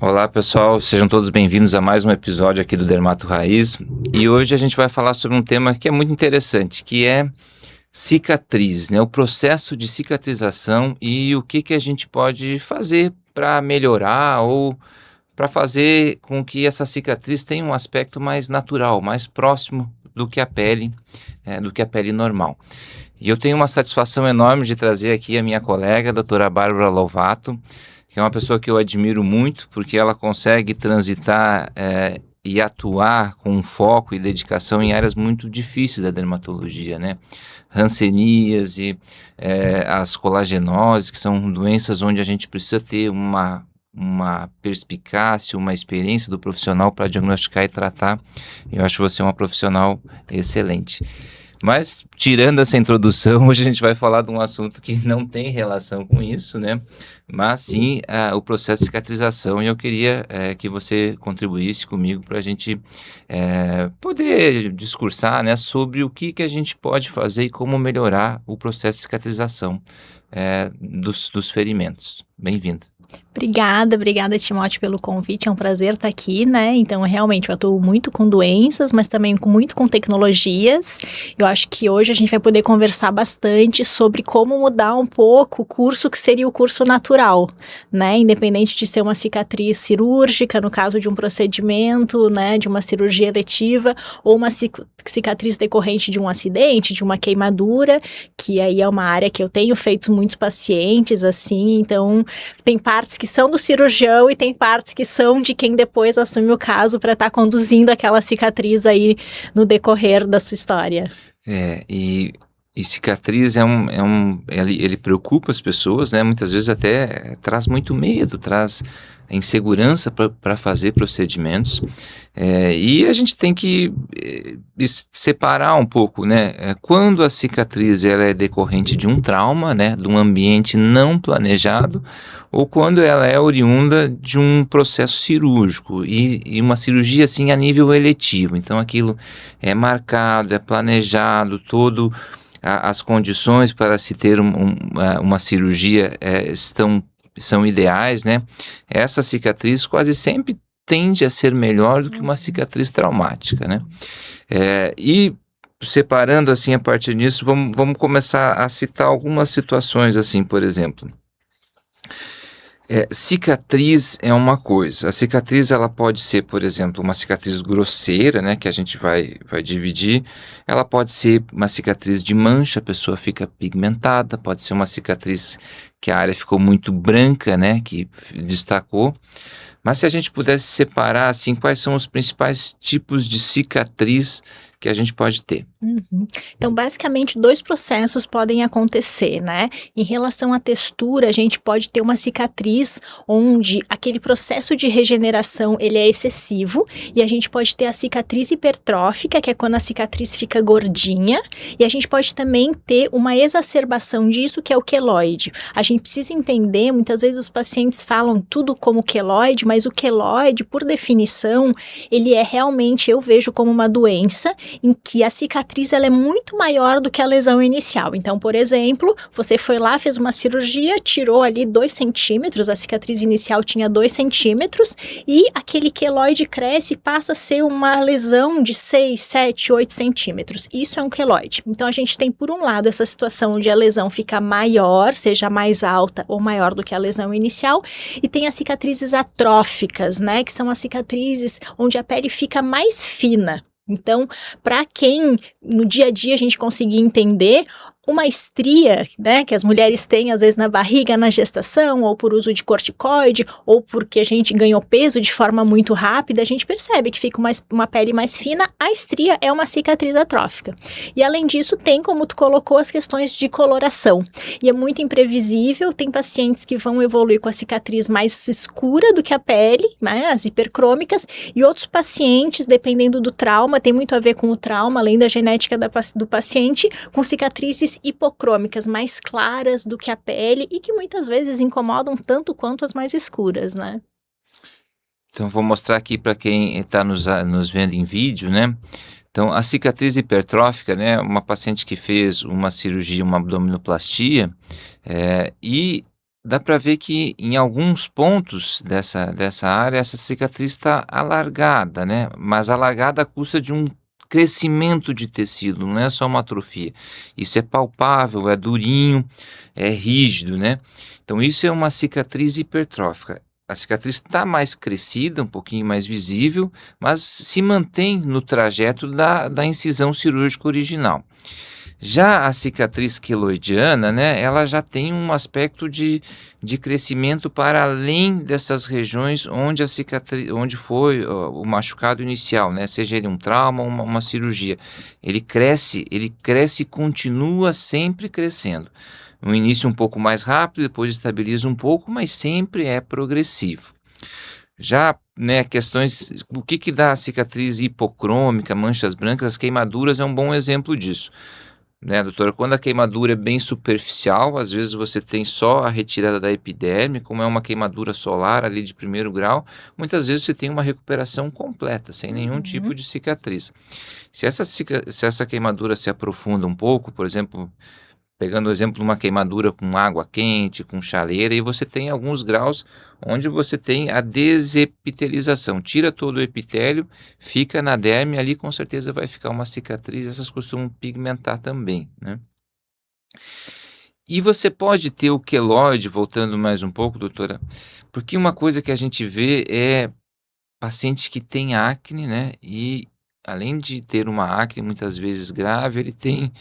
Olá pessoal, sejam todos bem-vindos a mais um episódio aqui do Dermato Raiz. E hoje a gente vai falar sobre um tema que é muito interessante, que é cicatrizes, né? O processo de cicatrização e o que a gente pode fazer para melhorar ou para fazer com que essa cicatriz tenha um aspecto mais natural, mais próximo do que a pele, do que a pele normal. E eu tenho uma satisfação enorme de trazer aqui a minha colega, a doutora Bárbara Lovato, que é uma pessoa que eu admiro muito, porque ela consegue transitar e atuar com foco e dedicação em áreas muito difíceis da dermatologia, né? Hanseníase, as colagenoses, que são doenças onde a gente precisa ter uma perspicácia, uma experiência do profissional para diagnosticar e tratar. Eu acho você uma profissional excelente. Mas, tirando essa introdução, hoje a gente vai falar de um assunto que não tem relação com isso, né? Mas sim o processo de cicatrização, e eu queria que você contribuísse comigo para a gente poder discursar, né, sobre o que a gente pode fazer e como melhorar o processo de cicatrização dos ferimentos. Bem-vindo. Obrigada, Timóteo, pelo convite, é um prazer estar aqui, né? Então, realmente, eu atuo muito com doenças, mas também muito com tecnologias. Eu acho que hoje a gente vai poder conversar bastante sobre como mudar um pouco o curso que seria o curso natural, né? Independente de ser uma cicatriz cirúrgica, no caso de um procedimento, né? De uma cirurgia eletiva, ou uma cicatriz decorrente de um acidente, de uma queimadura, que aí é uma área que eu tenho feito muitos pacientes, assim, então tem partes que são do cirurgião e tem partes que são de quem depois assume o caso para estar conduzindo aquela cicatriz aí no decorrer da sua história. E cicatriz ele preocupa as pessoas, né? Muitas vezes até traz muito medo, traz insegurança para fazer procedimentos, e a gente tem que separar um pouco, né? Quando a cicatriz ela é decorrente de um trauma, né? De um ambiente não planejado, ou quando ela é oriunda de um processo cirúrgico e uma cirurgia assim a nível eletivo. Então aquilo é marcado, é planejado, as condições para se ter uma cirurgia são ideais, né? Essa cicatriz quase sempre tende a ser melhor do que uma cicatriz traumática, né? E separando assim a partir disso, vamos começar a citar algumas situações assim, por exemplo. Cicatriz é uma coisa. A cicatriz ela pode ser, por exemplo, uma cicatriz grosseira, né, que a gente vai dividir. Ela pode ser uma cicatriz de mancha, a pessoa fica pigmentada. Pode ser uma cicatriz que a área ficou muito branca, né, que destacou. Mas se a gente pudesse separar, assim, quais são os principais tipos de cicatriz que a gente pode ter? Então, basicamente, 2 processos podem acontecer, né? Em relação à textura, a gente pode ter uma cicatriz onde aquele processo de regeneração ele é excessivo, e a gente pode ter a cicatriz hipertrófica, que é quando a cicatriz fica gordinha, e a gente pode também ter uma exacerbação disso, que é o queloide. A gente precisa entender, muitas vezes os pacientes falam tudo como queloide, mas o queloide, por definição, ele é realmente, eu vejo como uma doença em que a cicatriz ela é muito maior do que a lesão inicial. Então, por exemplo, você foi lá, fez uma cirurgia, tirou ali 2 centímetros, a cicatriz inicial tinha 2 centímetros, e aquele queloide cresce e passa a ser uma lesão de 6, 7, 8 centímetros. Isso é um queloide. Então, a gente tem, por um lado, essa situação onde a lesão fica maior, seja mais alta ou maior do que a lesão inicial, e tem as cicatrizes atróficas, né, que são as cicatrizes onde a pele fica mais fina. Então, para quem no dia a dia a gente conseguir entender, uma estria, né, que as mulheres têm às vezes na barriga, na gestação, ou por uso de corticoide, ou porque a gente ganhou peso de forma muito rápida, a gente percebe que fica uma pele mais fina. A estria é uma cicatriz atrófica. E além disso, tem, como tu colocou, as questões de coloração. E é muito imprevisível, tem pacientes que vão evoluir com a cicatriz mais escura do que a pele, né, as hipercrômicas, e outros pacientes, dependendo do trauma, tem muito a ver com o trauma, além da genética do paciente, com cicatrizes hipocrômicas mais claras do que a pele e que muitas vezes incomodam tanto quanto as mais escuras, né? Então, vou mostrar aqui para quem está nos vendo em vídeo, né? Então, a cicatriz hipertrófica, né? Uma paciente que fez uma cirurgia, uma abdominoplastia, e dá para ver que em alguns pontos dessa área, essa cicatriz está alargada, né? Mas alargada à custa de um crescimento de tecido, não é só uma atrofia. Isso é palpável, é durinho, é rígido, né? Então isso é uma cicatriz hipertrófica. A cicatriz está mais crescida, um pouquinho mais visível, mas se mantém no trajeto da incisão cirúrgica original. Já a cicatriz queloidiana, né, ela já tem um aspecto de crescimento para além dessas regiões onde onde foi o machucado inicial, né, seja ele um trauma ou uma cirurgia. Ele cresce e continua sempre crescendo. No início um pouco mais rápido, depois estabiliza um pouco, mas sempre é progressivo. Já, né, questões, o que dá a cicatriz hipocrômica, manchas brancas, as queimaduras é um bom exemplo disso, né, doutora? Quando a queimadura é bem superficial, às vezes você tem só a retirada da epiderme, como é uma queimadura solar ali de primeiro grau, muitas vezes você tem uma recuperação completa, sem nenhum tipo Uhum. de cicatriz. Se essa queimadura se aprofunda um pouco, por exemplo, pegando o exemplo de uma queimadura com água quente, com chaleira, e você tem alguns graus onde você tem a desepitelização. Tira todo o epitélio, fica na derme, ali com certeza vai ficar uma cicatriz, essas costumam pigmentar também, né? E você pode ter o queloide, voltando mais um pouco, doutora, porque uma coisa que a gente vê é paciente que tem acne, né? E além de ter uma acne muitas vezes grave, ele tem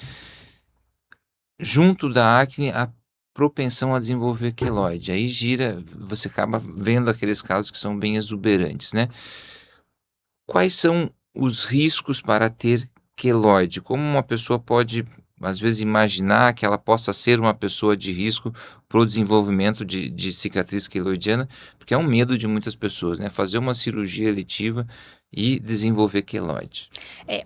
junto da acne a propensão a desenvolver queloide. Aí gira, você acaba vendo aqueles casos que são bem exuberantes, né? Quais são os riscos para ter queloide? Como uma pessoa pode, às vezes, imaginar que ela possa ser uma pessoa de risco para o desenvolvimento de cicatriz queloidiana? Porque é um medo de muitas pessoas, né? Fazer uma cirurgia eletiva e desenvolver queloide.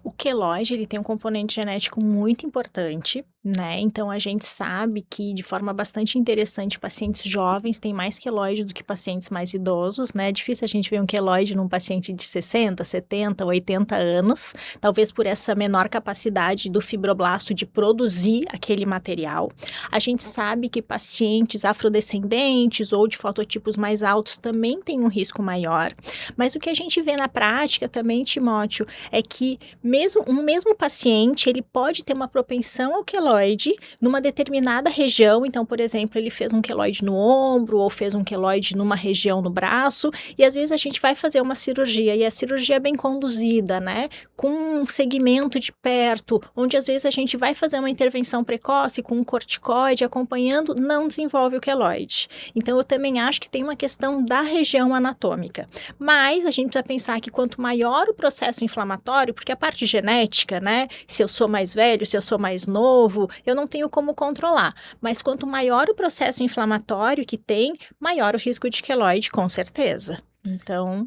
O queloide, ele tem um componente genético muito importante, né? Então a gente sabe que de forma bastante interessante, pacientes jovens têm mais queloide do que pacientes mais idosos, né? É difícil a gente ver um queloide num paciente de 60, 70, 80 anos, talvez por essa menor capacidade do fibroblasto de produzir aquele material. A gente sabe que pacientes afrodescendentes ou de fototipos mais altos também têm um risco maior, mas o que a gente vê na prática também, Timóteo, é que mesmo paciente, ele pode ter uma propensão ao queloide numa determinada região. Então, por exemplo, ele fez um queloide no ombro ou fez um queloide numa região no braço, e às vezes a gente vai fazer uma cirurgia e a cirurgia é bem conduzida, né? Com um segmento de perto, onde às vezes a gente vai fazer uma intervenção precoce com um corticoide acompanhando, não desenvolve o queloide. Então, eu também acho que tem uma questão da região anatômica. Mas a gente precisa pensar que quanto maior o processo inflamatório, porque a parte genética, né? Se eu sou mais velho, se eu sou mais novo, eu não tenho como controlar. Mas quanto maior o processo inflamatório que tem, maior o risco de queloide, com certeza. Então,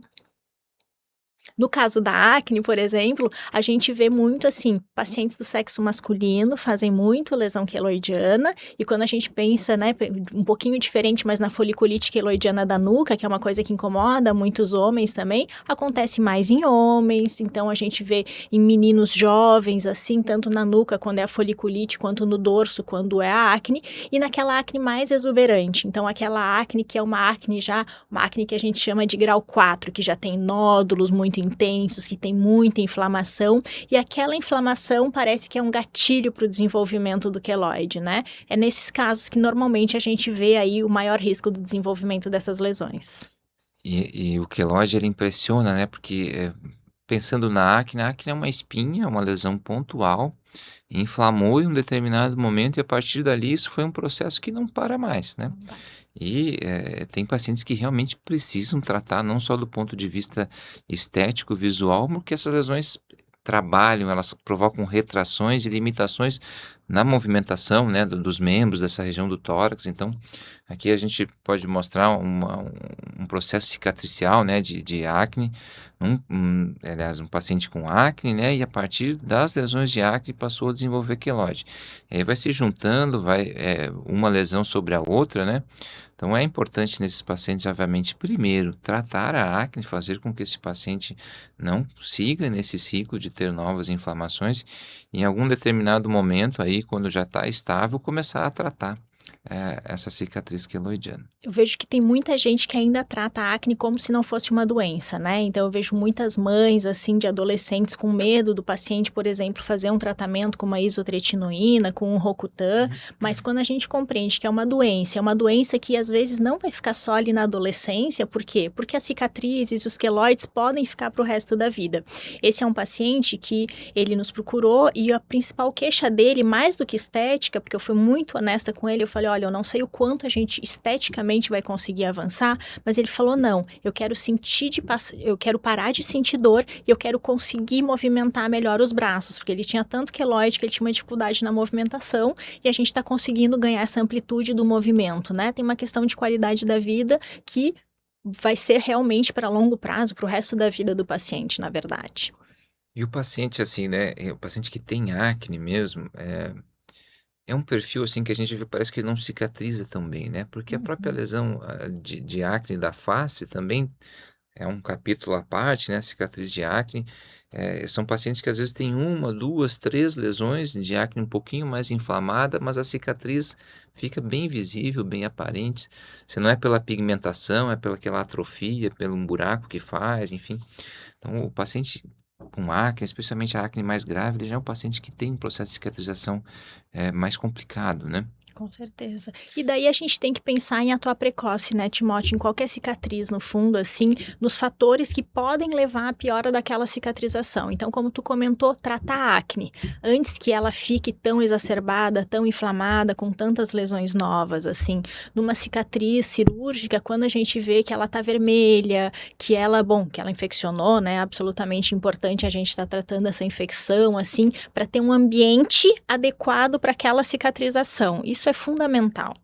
no caso da acne, por exemplo, a gente vê muito assim, pacientes do sexo masculino fazem muito lesão queloidiana, e quando a gente pensa, né, um pouquinho diferente, mas na foliculite queloidiana da nuca, que é uma coisa que incomoda muitos homens também, acontece mais em homens. Então a gente vê em meninos jovens, assim, tanto na nuca, quando é a foliculite, quanto no dorso, quando é a acne, e naquela acne mais exuberante. Então aquela acne que é uma acne que a gente chama de grau 4, que já tem nódulos muito intensos, que tem muita inflamação, e aquela inflamação parece que é um gatilho para o desenvolvimento do queloide, né? É nesses casos que normalmente a gente vê aí o maior risco do desenvolvimento dessas lesões. E o queloide, ele impressiona, né? Porque pensando na acne, a acne é uma espinha, uma lesão pontual, inflamou em um determinado momento e a partir dali isso foi um processo que não para mais, né? E tem pacientes que realmente precisam tratar não só do ponto de vista estético, visual, porque essas lesões trabalham, elas provocam retrações e limitações na movimentação, né, dos membros dessa região do tórax. Então, aqui a gente pode mostrar um processo cicatricial, né, de acne, aliás, um paciente com acne, né, e a partir das lesões de acne passou a desenvolver queloide. E aí vai se juntando, uma lesão sobre a outra, né? Então é importante nesses pacientes, obviamente, primeiro, tratar a acne, fazer com que esse paciente não siga nesse ciclo de ter novas inflamações. Em algum determinado momento aí, quando já está estável, começar a tratar, essa cicatriz queloidiana. Eu vejo que tem muita gente que ainda trata a acne como se não fosse uma doença, né? Então eu vejo muitas mães, assim, de adolescentes com medo do paciente, por exemplo, fazer um tratamento com uma isotretinoína, com um Rocutan, mas quando a gente compreende que é uma doença que às vezes não vai ficar só ali na adolescência, por quê? Porque as cicatrizes e os queloides podem ficar para o resto da vida. Esse é um paciente que ele nos procurou e a principal queixa dele, mais do que estética, porque eu fui muito honesta com ele, eu falei, olha, eu não sei o quanto a gente esteticamente vai conseguir avançar, mas ele falou, não, eu quero eu quero parar de sentir dor e eu quero conseguir movimentar melhor os braços, porque ele tinha tanto queloide que ele tinha uma dificuldade na movimentação e a gente está conseguindo ganhar essa amplitude do movimento, né? Tem uma questão de qualidade da vida que vai ser realmente para longo prazo, para o resto da vida do paciente, na verdade. E o paciente, assim, né, o paciente que tem acne mesmo, é um perfil, assim, que a gente vê, parece que ele não cicatriza tão bem, né? Porque a própria Uhum. lesão de acne da face também é um capítulo à parte, né? Cicatriz de acne. São pacientes que às vezes têm uma, duas, três lesões de acne um pouquinho mais inflamada, mas a cicatriz fica bem visível, bem aparente. Se não é pela pigmentação, é pela aquela atrofia, pelo um buraco que faz, enfim. Então, o paciente com acne, especialmente a acne mais grave, ele já é um paciente que tem um processo de cicatrização mais complicado, né? Com certeza. E daí a gente tem que pensar em atuar precoce, né, Timóteo, em qualquer cicatriz, no fundo, assim, nos fatores que podem levar à piora daquela cicatrização. Então, como tu comentou, tratar a acne antes que ela fique tão exacerbada, tão inflamada, com tantas lesões novas, assim. Numa cicatriz cirúrgica, quando a gente vê que ela tá vermelha, que ela infeccionou, né, absolutamente importante a gente estar tratando essa infecção, assim, para ter um ambiente adequado para aquela cicatrização. Isso é fundamental.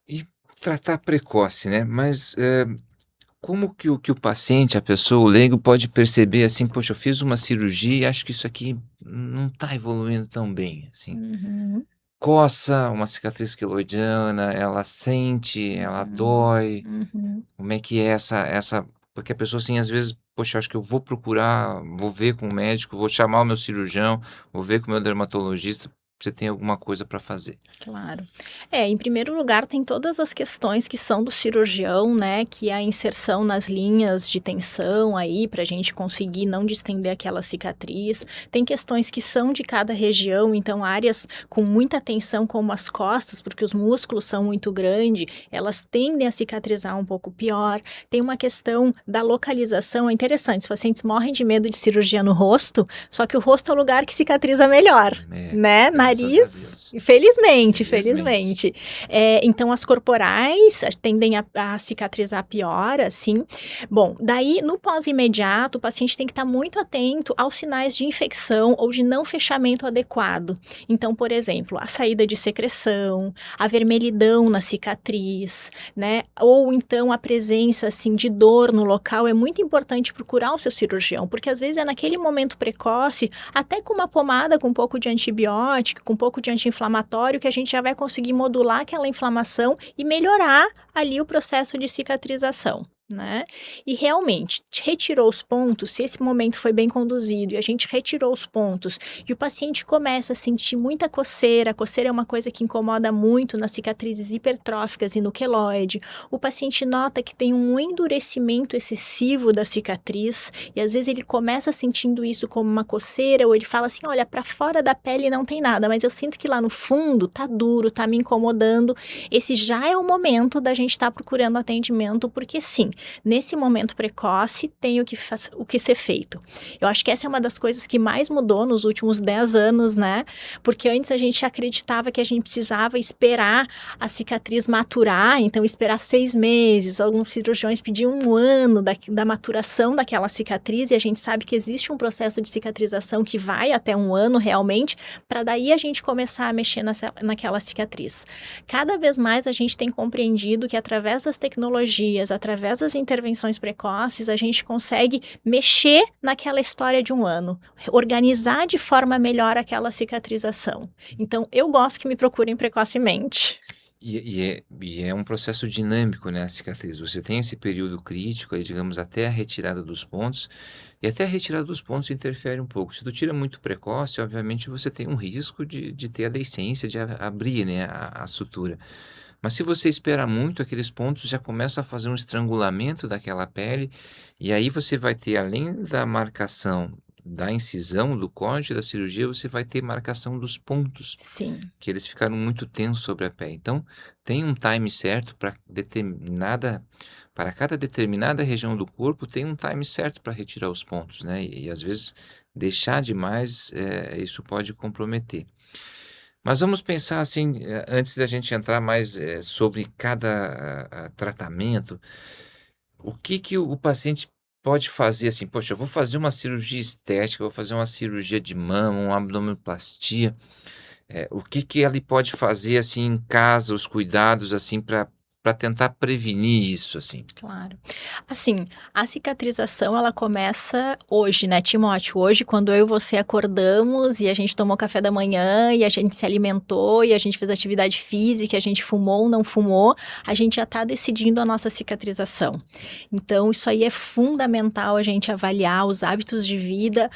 E tratar precoce, né? Mas como que o paciente, a pessoa, o leigo, pode perceber assim, poxa, eu fiz uma cirurgia e acho que isso aqui não está evoluindo tão bem, assim. Uhum, Coça, uma cicatriz queloidiana, ela sente, ela uhum, dói. uhum. Como é que é essa porque a pessoa, assim, às vezes, poxa, acho que eu vou procurar, vou ver com o médico, vou chamar o meu cirurgião, vou ver com o meu dermatologista, você tem alguma coisa para fazer. Claro. Em primeiro lugar, tem todas as questões que são do cirurgião, né? Que é a inserção nas linhas de tensão aí, para a gente conseguir não distender aquela cicatriz. Tem questões que são de cada região, então áreas com muita tensão, como as costas, porque os músculos são muito grandes, elas tendem a cicatrizar um pouco pior. Tem uma questão da localização, é interessante, os pacientes morrem de medo de cirurgia no rosto, só que o rosto é o lugar que cicatriza melhor. Né? Graças a Nariz, Deus. felizmente, Felizmente. felizmente. Então, as corporais tendem a cicatrizar pior, assim. Bom, daí, no pós-imediato, o paciente tem que estar muito atento aos sinais de infecção ou de não fechamento adequado. Então, por exemplo, a saída de secreção, a vermelhidão na cicatriz, né? Ou então a presença, assim, de dor no local. É muito importante procurar o seu cirurgião, porque às vezes é naquele momento precoce, até com uma pomada com um pouco de antibiótico, com um pouco de anti-inflamatório, que a gente já vai conseguir modular aquela inflamação e melhorar ali o processo de cicatrização. Né? E realmente, retirou os pontos, se esse momento foi bem conduzido e a gente retirou os pontos e o paciente começa a sentir muita coceira, a coceira é uma coisa que incomoda muito nas cicatrizes hipertróficas e no queloide, o paciente nota que tem um endurecimento excessivo da cicatriz e às vezes ele começa sentindo isso como uma coceira ou ele fala assim, olha, para fora da pele não tem nada, mas eu sinto que lá no fundo tá duro, tá me incomodando, esse já é o momento da gente estar procurando atendimento, porque sim, nesse momento precoce tem o que ser feito. Eu acho que essa é uma das coisas que mais mudou nos últimos 10 anos, né? Porque antes a gente acreditava que a gente precisava esperar a cicatriz maturar, então esperar 6 meses, alguns cirurgiões pediam 1 ano da maturação daquela cicatriz e a gente sabe que existe um processo de cicatrização que vai até 1 ano realmente, para daí a gente começar a mexer naquela cicatriz. Cada vez mais a gente tem compreendido que através das tecnologias, através das intervenções precoces, a gente consegue mexer naquela história de 1 ano, organizar de forma melhor aquela cicatrização. Então, eu gosto que me procurem precocemente. E é um processo dinâmico, né, a cicatriz. Você tem esse período crítico aí, digamos, até a retirada dos pontos, e até a retirada dos pontos interfere um pouco. Se tu tira muito precoce, obviamente você tem um risco de ter a deiscência, de abrir, né, a sutura. Mas se você espera muito, aqueles pontos já começam a fazer um estrangulamento daquela pele, e aí você vai ter, além da marcação da incisão, do corte, da cirurgia, você vai ter marcação dos pontos Sim, que eles ficaram muito tensos sobre a pele. Então, tem um time certo para cada determinada região do corpo, tem um time certo para retirar os pontos, né? E às vezes deixar demais, isso pode comprometer. Mas vamos pensar assim, antes da gente entrar mais sobre cada tratamento, o que que o paciente pode fazer assim? Poxa, eu vou fazer uma cirurgia estética, vou fazer uma cirurgia de mama, uma abdominoplastia. O que que ele pode fazer, assim, em casa, os cuidados, assim, para tentar prevenir isso, assim? claro. Assim, a cicatrização ela começa hoje, né, Timóteo? Hoje, quando eu e você acordamos e a gente tomou café da manhã e a gente se alimentou e a gente fez atividade física, a gente fumou ou não fumou, a gente já está decidindo a nossa cicatrização. Então, isso aí é fundamental a gente avaliar. Os hábitos de vida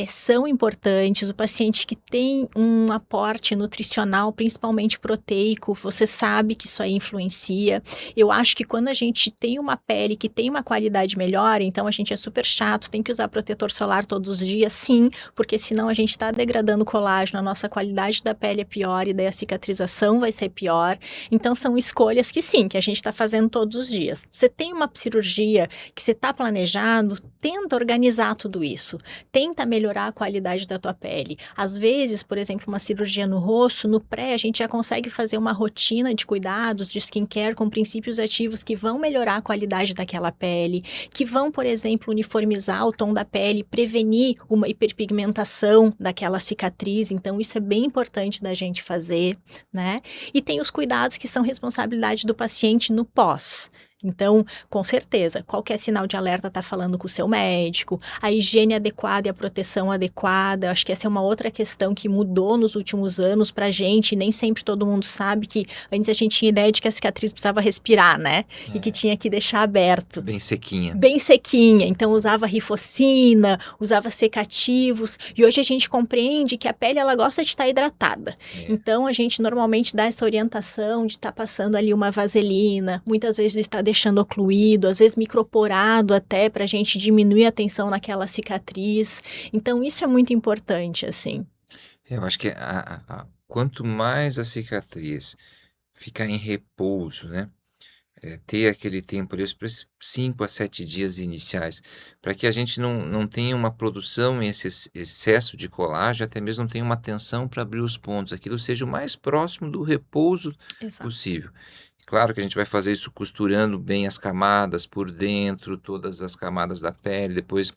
são importantes. O paciente que tem um aporte nutricional, principalmente proteico, você sabe que isso aí influencia. Eu acho que quando a gente tem uma pele que tem uma qualidade melhor, então a gente é super chato, tem que usar protetor solar todos os dias, sim, porque senão a gente está degradando o colágeno, a nossa qualidade da pele é pior e daí a cicatrização vai ser pior. Então são escolhas que sim, que a gente está fazendo todos os dias. Você tem uma cirurgia que você está planejando, tenta organizar tudo isso, tenta melhorar a qualidade da tua pele. Às vezes, por exemplo, uma cirurgia no rosto, no pré, a gente já consegue fazer uma rotina de cuidados, de skincare com princípios ativos que vão melhorar a qualidade daquela pele, que vão, por exemplo, uniformizar o tom da pele, prevenir uma hiperpigmentação daquela cicatriz. Então, isso é bem importante da gente fazer, né? E tem os cuidados que são responsabilidade do paciente no pós. Então, com certeza, qualquer sinal de alerta está falando com o seu médico, a higiene adequada e a proteção adequada. Acho que essa é uma outra questão que mudou nos últimos anos pra gente. Nem sempre todo mundo sabe que antes a gente tinha ideia de que a cicatriz precisava respirar, né? E que tinha que deixar aberto. Bem sequinha. Bem sequinha, então usava rifocina, usava secativos, e hoje a gente compreende que a pele ela gosta de estar hidratada. Então a gente normalmente dá essa orientação de estar passando ali uma vaselina, muitas vezes está deixando ocluído, às vezes microporado até para a gente diminuir a tensão naquela cicatriz. Então isso é muito importante, assim. Eu acho que quanto mais a cicatriz ficar em repouso, né? Ter aquele tempo ali, os 5 a 7 dias iniciais, para que a gente não tenha uma produção em excesso de colágeno, até mesmo não tenha uma tensão para abrir os pontos, aquilo seja o mais próximo do repouso Exato. possível. Claro que a gente vai fazer isso costurando bem as camadas por dentro, todas as camadas da pele, depois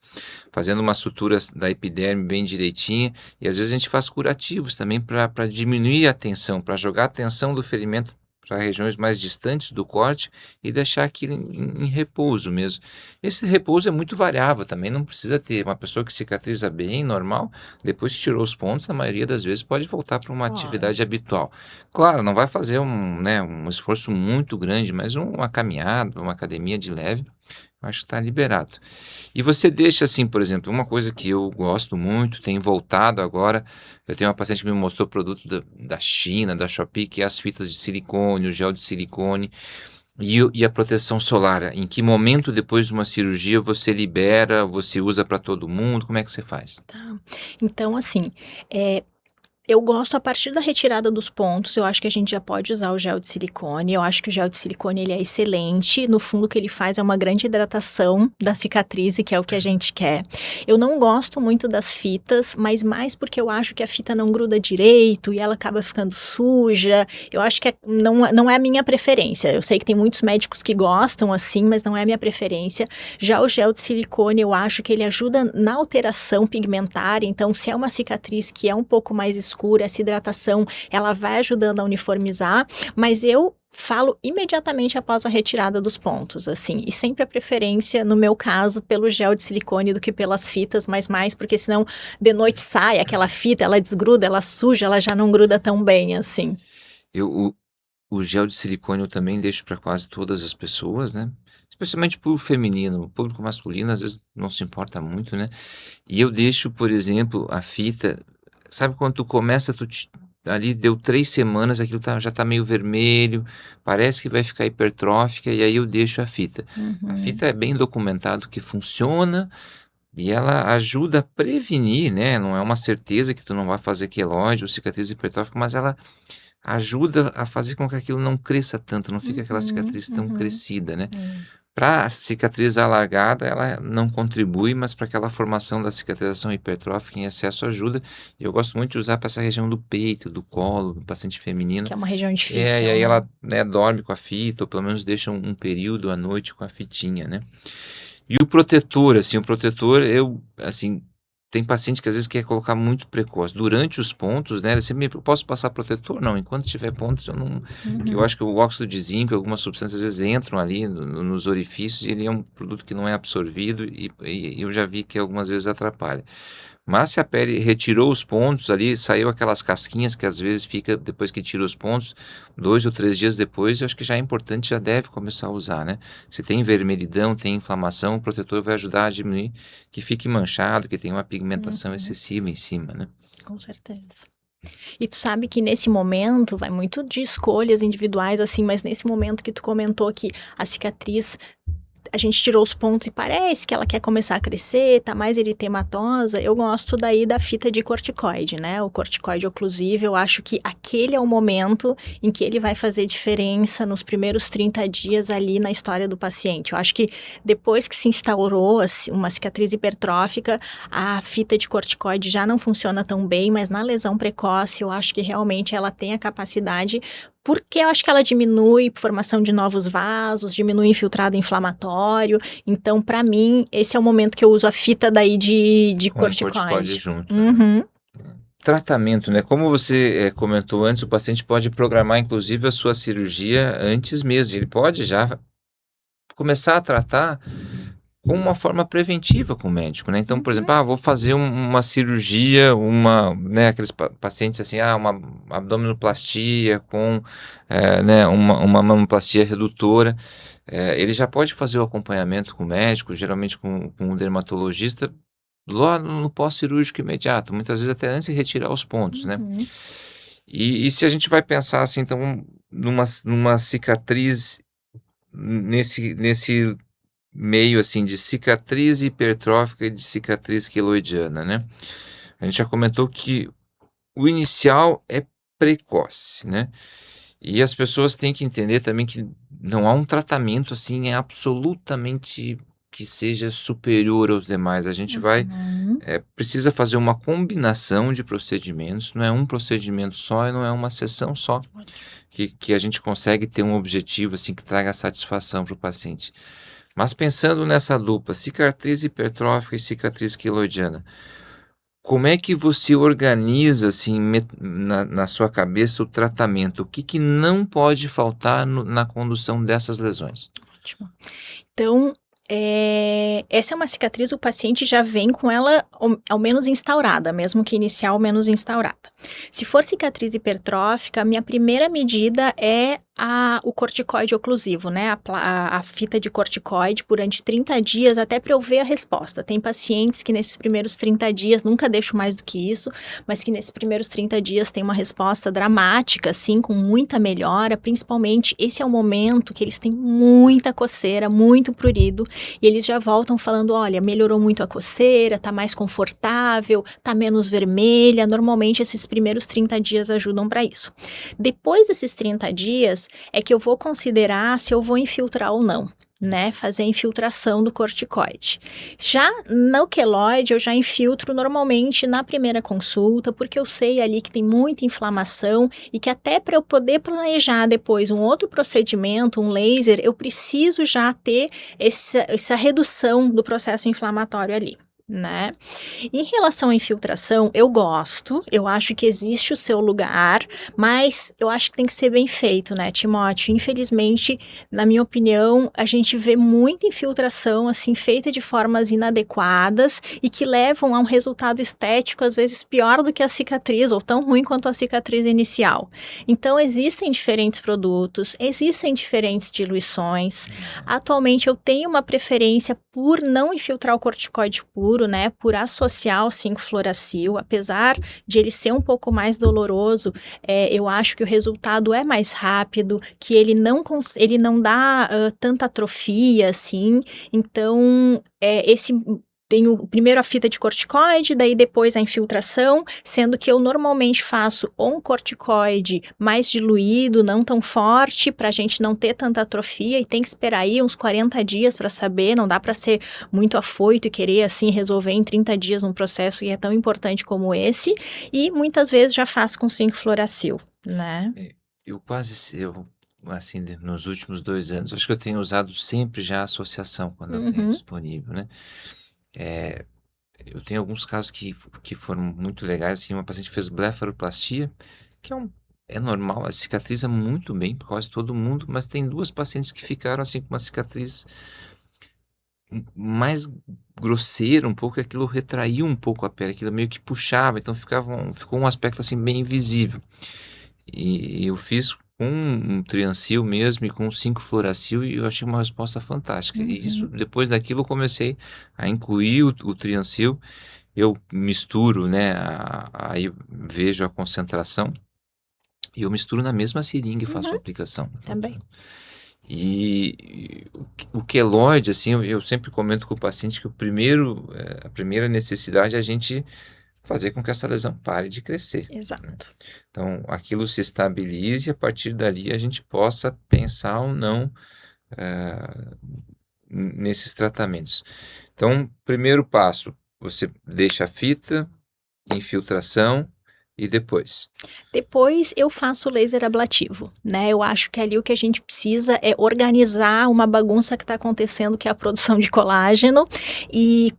fazendo uma sutura da epiderme bem direitinha, e às vezes a gente faz curativos também para diminuir a tensão, para jogar a tensão do ferimento para regiões mais distantes do corte e deixar aquilo em repouso mesmo. Esse repouso é muito variável também, não precisa ter uma pessoa que cicatriza bem, normal, depois que tirou os pontos, a maioria das vezes pode voltar para uma atividade habitual. Claro, não vai fazer um esforço muito grande, mas uma caminhada, uma academia de leve, acho que está liberado. E você deixa assim, por exemplo, uma coisa que eu gosto muito, tenho voltado agora, eu tenho uma paciente que me mostrou produto da China, da Shopee, que é as fitas de silicone, o gel de silicone e a proteção solar. Em que momento depois de uma cirurgia você libera, você usa para todo mundo, como é que você faz? Tá. Então, assim, eu gosto a partir da retirada dos pontos, eu acho que a gente já pode usar o gel de silicone. Eu acho que o gel de silicone ele é excelente. No fundo, o que ele faz é uma grande hidratação da cicatriz, que é o que a gente quer. Eu não gosto muito das fitas, mas mais porque eu acho que a fita não gruda direito e ela acaba ficando suja. Eu acho que não é a minha preferência. Eu sei que tem muitos médicos que gostam assim, mas não é a minha preferência. Já o gel de silicone, eu acho que ele ajuda na alteração pigmentar. Então, se é uma cicatriz que é um pouco mais escura, essa hidratação, ela vai ajudando a uniformizar, mas eu falo imediatamente após a retirada dos pontos, assim, e sempre a preferência, no meu caso, pelo gel de silicone do que pelas fitas, mas mais porque senão de noite sai aquela fita, ela desgruda, ela suja, ela já não gruda tão bem, assim. O gel de silicone eu também deixo para quase todas as pessoas, né? Especialmente para o feminino. O público masculino às vezes não se importa muito, né? E eu deixo, por exemplo, a fita. Sabe quando tu começa, ali deu 3 semanas, aquilo já tá meio vermelho, parece que vai ficar hipertrófica, e aí eu deixo a fita. A Uhum. fita é bem documentado que funciona e ela ajuda a prevenir, né? Não é uma certeza que tu não vai fazer queloide ou cicatriz hipertrófica, mas ela ajuda a fazer com que aquilo não cresça tanto, não fique aquela Uhum. cicatriz tão Uhum. crescida, né? É. Para a cicatriz alargada, ela não contribui, mas para aquela formação da cicatrização hipertrófica em excesso ajuda. E eu gosto muito de usar para essa região do peito, do colo, do paciente feminino. Que é uma região E difícil, aí né? ela, né, dorme com a fita, ou pelo menos deixa um período à noite com a fitinha, né? E o protetor, assim, assim, tem paciente que às vezes quer colocar muito precoce. Durante os pontos, né? Posso passar protetor? Não, enquanto tiver pontos, eu não. Que eu Uhum. acho que o óxido de zinco, algumas substâncias às vezes entram ali nos orifícios e ele é um produto que não é absorvido e eu já vi que algumas vezes atrapalha. Mas se a pele retirou os pontos ali, saiu aquelas casquinhas que às vezes fica depois que tira os pontos, 2 ou 3 dias depois, eu acho que já é importante, já deve começar a usar, né? Se tem vermelhidão, tem inflamação, o protetor vai ajudar a diminuir que fique manchado, que tenha uma pigmentação Uhum. excessiva em cima, né? Com certeza. E tu sabe que nesse momento, vai muito de escolhas individuais, assim, mas nesse momento que tu comentou que a cicatriz, a gente tirou os pontos e parece que ela quer começar a crescer, tá mais eritematosa, eu gosto daí da fita de corticoide, né? O corticoide oclusivo, eu acho que aquele é o momento em que ele vai fazer diferença nos primeiros 30 dias ali na história do paciente. Eu acho que depois que se instaurou uma cicatriz hipertrófica, a fita de corticoide já não funciona tão bem, mas na lesão precoce eu acho que realmente ela tem a capacidade, porque eu acho que ela diminui formação de novos vasos, diminui infiltrado inflamatório. Então, para mim, esse é o momento que eu uso a fita daí de Com o corticoide corticoide. junto, né? Uhum. Tratamento, né? Como você comentou antes, o paciente pode programar, inclusive, a sua cirurgia antes mesmo. Ele pode já começar a tratar com uma forma preventiva com o médico, né? Então, por exemplo, Uhum. vou fazer uma cirurgia, né, aqueles pacientes assim, uma abdominoplastia com, né, uma mamoplastia redutora. Ele já pode fazer o acompanhamento com o médico, geralmente com o dermatologista, lá no pós-cirúrgico imediato, muitas vezes até antes de retirar os pontos, né? Uhum. E se a gente vai pensar assim, então, numa cicatriz nesse meio assim de cicatriz hipertrófica e de cicatriz queloidiana, né? A gente já comentou que o inicial é precoce, né? E as pessoas têm que entender também que não há um tratamento assim absolutamente que seja superior aos demais. A gente Uhum. precisa fazer uma combinação de procedimentos, não é um procedimento só e não é uma sessão só Ótimo. que a gente consegue ter um objetivo assim que traga satisfação para o paciente. Mas pensando nessa dupla, cicatriz hipertrófica e cicatriz queloidiana, como é que você organiza assim na sua cabeça o tratamento? O que não pode faltar na condução dessas lesões? Ótimo. Então, essa é uma cicatriz, o paciente já vem com ela ao menos instaurada, mesmo que inicial menos instaurada. Se for cicatriz hipertrófica, a minha primeira medida é o corticoide oclusivo, né? A fita de corticoide durante 30 dias, até para eu ver a resposta. Tem pacientes que nesses primeiros 30 dias, nunca deixo mais do que isso, mas que nesses primeiros 30 dias tem uma resposta dramática, assim, com muita melhora. Principalmente, esse é o momento que eles têm muita coceira, muito prurido, e eles já voltam falando: olha, melhorou muito a coceira, tá mais confortável, tá menos vermelha. Normalmente, esses primeiros 30 dias ajudam para isso. Depois desses 30 dias, é que eu vou considerar se eu vou infiltrar ou não, né? Fazer a infiltração do corticoide. Já no queloide, eu já infiltro normalmente na primeira consulta, porque eu sei ali que tem muita inflamação e que até para eu poder planejar depois um outro procedimento, um laser, eu preciso já ter essa redução do processo inflamatório ali. né? Em relação à infiltração, eu acho que existe o seu lugar, mas eu acho que tem que ser bem feito, né, Timóteo? Infelizmente, na minha opinião, a gente vê muita infiltração, assim, feita de formas inadequadas e que levam a um resultado estético, às vezes, pior do que a cicatriz, ou tão ruim quanto a cicatriz inicial. Então, existem diferentes produtos, existem diferentes diluições. Atualmente, eu tenho uma preferência por não infiltrar o corticoide puro, né, por associar o 5-fluoracil, apesar de ele ser um pouco mais doloroso, eu acho que o resultado é mais rápido, que ele não dá tanta atrofia, assim, então, tenho primeiro a fita de corticoide, daí depois a infiltração, sendo que eu normalmente faço ou um corticoide mais diluído, não tão forte, para a gente não ter tanta atrofia, e tem que esperar aí uns 40 dias para saber, não dá para ser muito afoito e querer assim resolver em 30 dias um processo que é tão importante como esse, e muitas vezes já faço com 5-fluoracil, né? Assim, nos últimos 2 anos, acho que eu tenho usado sempre já a associação, quando eu tenho disponível, né? Eu tenho alguns casos que foram muito legais, assim, uma paciente fez blefaroplastia, que é normal, cicatriza muito bem por quase todo mundo, mas tem 2 pacientes que ficaram, assim, com uma cicatriz mais grosseira um pouco, e aquilo retraiu um pouco a pele, aquilo meio que puxava, então ficou um aspecto, assim, bem invisível. E eu fiz com um Triancil mesmo e com 5-fluoracil, e eu achei uma resposta fantástica. E isso, depois daquilo, eu comecei a incluir o Triancil. Eu misturo, né? Aí vejo a concentração e eu misturo na mesma seringa e faço a aplicação. Também. E o queloide, assim, eu sempre comento com o paciente que a primeira necessidade é a gente fazer com que essa lesão pare de crescer. Exato. Então, aquilo se estabilize e a partir dali a gente possa pensar ou não nesses tratamentos. Então, primeiro passo, você deixa a fita, infiltração e depois. Depois eu faço o laser ablativo, né? Eu acho que ali o que a gente precisa é organizar uma bagunça que está acontecendo, que é a produção de colágeno. E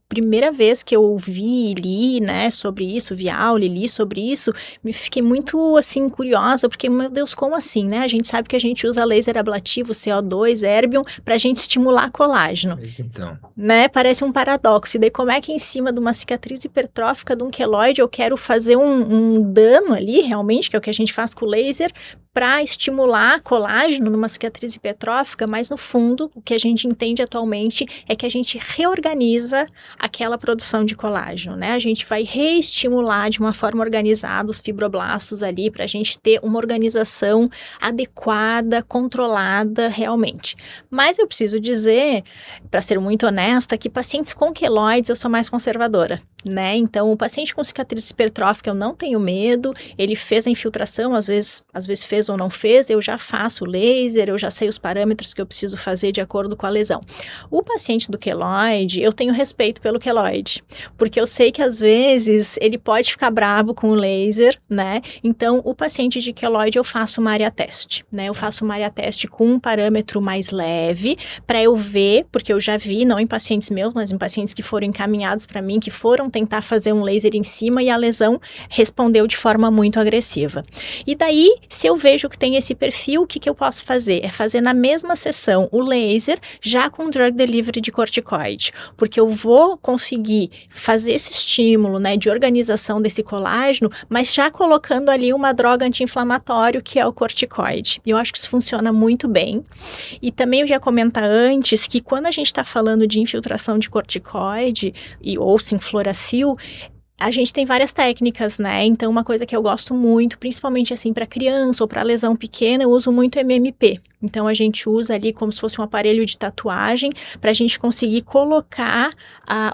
primeira vez que eu vi e li, né, sobre isso, vi aula e li sobre isso, me fiquei muito, assim, curiosa, porque, meu Deus, como assim, né? A gente sabe que a gente usa laser ablativo, CO2, erbium, para a gente estimular colágeno. Mas então, Né? Parece um paradoxo. E daí, como é que em cima de uma cicatriz hipertrófica de um queloide eu quero fazer um dano ali, realmente, que é o que a gente faz com o laser, para estimular colágeno numa cicatriz hipertrófica, mas no fundo, o que a gente entende atualmente é que a gente reorganiza aquela produção de colágeno, né? A gente vai reestimular de uma forma organizada os fibroblastos ali, para a gente ter uma organização adequada, controlada realmente. Mas eu preciso dizer, para ser muito honesta, que pacientes com queloides eu sou mais conservadora, né? Então, o paciente com cicatriz hipertrófica eu não tenho medo, ele fez a infiltração, às vezes fez ou não fez, eu já faço o laser, eu já sei os parâmetros que eu preciso fazer de acordo com a lesão. O paciente do queloide, eu tenho respeito pelo queloide, porque eu sei que às vezes ele pode ficar bravo com o laser, né? Então, o paciente de queloide eu faço uma área teste, né? Eu faço uma área teste com um parâmetro mais leve, para eu ver, porque eu já vi, não em pacientes meus, mas em pacientes que foram encaminhados para mim, que foram tentar fazer um laser em cima e a lesão respondeu de forma muito agressiva. E daí, se eu vejo que tem esse perfil, o que eu posso fazer? É fazer na mesma sessão o laser, já com drug delivery de corticoide, porque eu vou conseguir fazer esse estímulo, né, de organização desse colágeno, mas já colocando ali uma droga anti-inflamatória, que é o corticoide. E eu acho que isso funciona muito bem. E também eu ia comentar antes que quando a gente está falando de infiltração de corticoide ou 5-fluoracil, a gente tem várias técnicas, né? Então, uma coisa que eu gosto muito, principalmente assim para criança ou para lesão pequena, eu uso muito MMP. Então, a gente usa ali como se fosse um aparelho de tatuagem para a gente conseguir colocar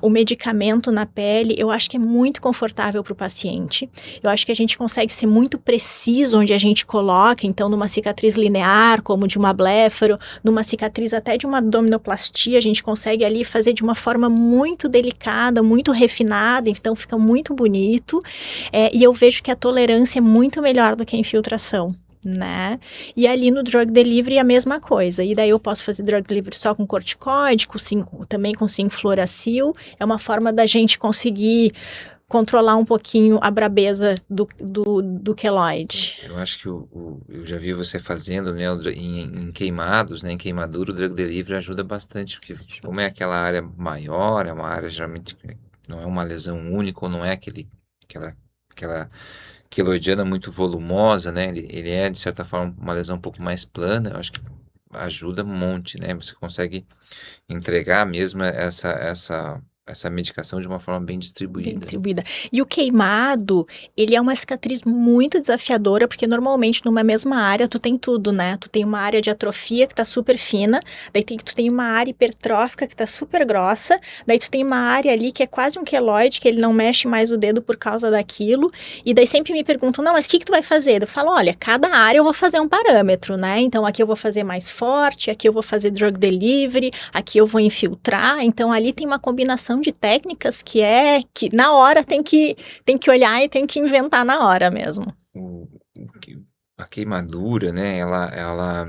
o medicamento na pele. Eu acho que é muito confortável para o paciente. Eu acho que a gente consegue ser muito preciso onde a gente coloca. Então, numa cicatriz linear, como de uma blefaro, numa cicatriz até de uma abdominoplastia, a gente consegue ali fazer de uma forma muito delicada, muito refinada. Então, fica muito bonito. E eu vejo que a tolerância é muito melhor do que a infiltração, né? E ali no drug delivery a mesma coisa. E daí eu posso fazer drug delivery só com corticoide, também com 5-fluoracil. É uma forma da gente conseguir controlar um pouquinho a brabeza do queloide. Eu acho que eu já vi você fazendo, né, em queimados, né, em queimadura, o drug delivery ajuda bastante, porque como é aquela área maior, é uma área geralmente não é uma lesão única, ou não é aquela queloidiana muito volumosa, né, ele é, de certa forma, uma lesão um pouco mais plana, eu acho que ajuda um monte, né, você consegue entregar mesmo essa medicação de uma forma bem Bem distribuída. distribuída. E o queimado, ele é uma cicatriz muito desafiadora, porque normalmente numa mesma área tu tem tudo, né? Tu tem uma área de atrofia que tá super fina, daí tu tem uma área hipertrófica que tá super grossa, daí tu tem uma área ali que é quase um queloide, que ele não mexe mais o dedo por causa daquilo, e daí sempre me perguntam, não, mas o que tu vai fazer? Eu falo, olha, cada área eu vou fazer um parâmetro, né? Então aqui eu vou fazer mais forte, aqui eu vou fazer drug delivery, aqui eu vou infiltrar, então ali tem uma combinação de técnicas que na hora tem que olhar e tem que inventar na hora mesmo. A queimadura, né, ela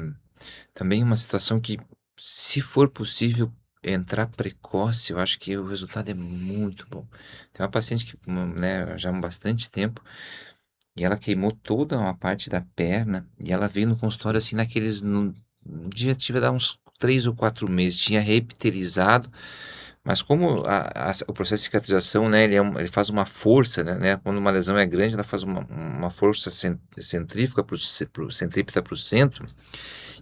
também é uma situação que, se for possível entrar precoce, eu acho que o resultado é muito bom. Tem uma paciente que, né, já há bastante tempo, e ela queimou toda uma parte da perna, e ela veio no consultório assim, devia dar uns 3 ou 4 meses, tinha reepitelizado, mas como o processo de cicatrização, né, ele faz uma força, né, quando uma lesão é grande, ela faz uma força centrífuga, centrípeta para o centro,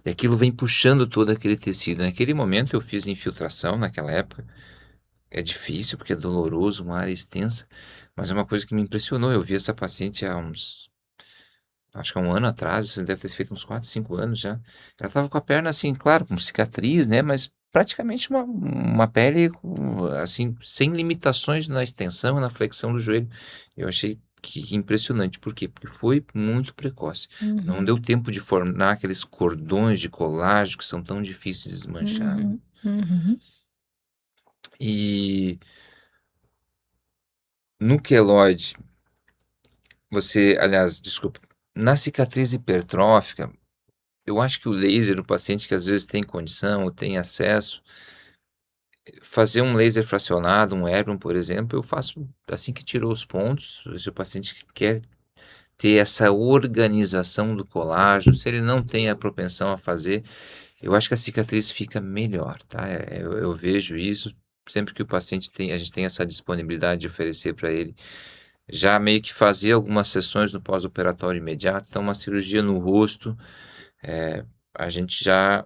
e aquilo vem puxando todo aquele tecido. Naquele momento eu fiz infiltração, naquela época, é difícil, porque é doloroso, uma área extensa, mas é uma coisa que me impressionou. Eu vi essa paciente acho que há um ano atrás, isso deve ter feito uns 4, 5 anos já. Ela estava com a perna assim, claro, com cicatriz, né? Mas praticamente uma pele assim, sem limitações na extensão e na flexão do joelho. Eu achei que impressionante. Por quê? Porque foi muito precoce. Não deu tempo de formar aqueles cordões de colágeno que são tão difíceis de desmanchar. E no queloide, aliás, desculpa, na cicatriz hipertrófica, eu acho que o laser, o paciente que às vezes tem condição ou tem acesso, fazer um laser fracionado, um Erbium, por exemplo, eu faço assim que tirou os pontos. Se o paciente quer ter essa organização do colágeno, se ele não tem a propensão a fazer, eu acho que a cicatriz fica melhor, tá? Eu vejo isso sempre que a gente tem essa disponibilidade de oferecer para ele, já meio que fazer algumas sessões no pós-operatório imediato. Então, uma cirurgia no rosto, a gente já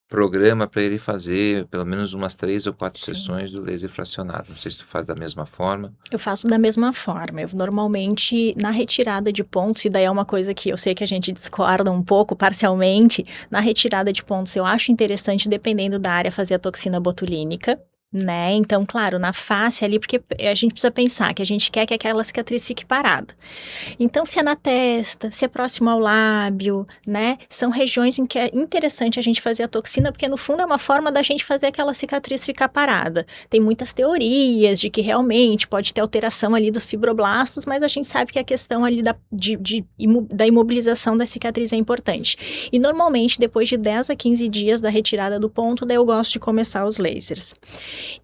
programa para ele fazer pelo menos umas 3 ou 4 Sim. sessões do laser fracionado. Não sei se tu faz da mesma forma. Eu faço da mesma forma. Eu normalmente, na retirada de pontos, e daí é uma coisa que eu sei que a gente discorda um pouco, parcialmente, na retirada de pontos eu acho interessante, dependendo da área, fazer a toxina botulínica, né? Então, claro, na face ali, porque a gente precisa pensar que a gente quer que aquela cicatriz fique parada. Então, se é na testa, se é próximo ao lábio, né? São regiões em que é interessante a gente fazer a toxina, porque no fundo é uma forma da gente fazer aquela cicatriz ficar parada. Tem muitas teorias de que realmente pode ter alteração ali dos fibroblastos, mas a gente sabe que a questão ali da imobilização da cicatriz é importante. E normalmente, depois de 10 a 15 dias da retirada do ponto, daí eu gosto de começar os lasers.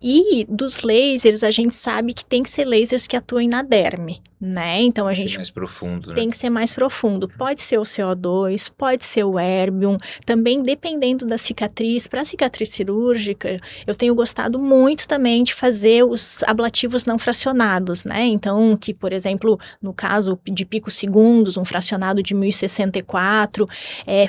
E dos lasers, a gente sabe que tem que ser lasers que atuem na derme, né? Então a Tem que gente ser mais profundo, né? tem que ser mais profundo. Pode ser o CO2, pode ser o Erbium, também dependendo da cicatriz. Para cicatriz cirúrgica, eu tenho gostado muito também de fazer os ablativos não fracionados, né? Então, que, por exemplo, no caso de picos segundos, um fracionado de 1064,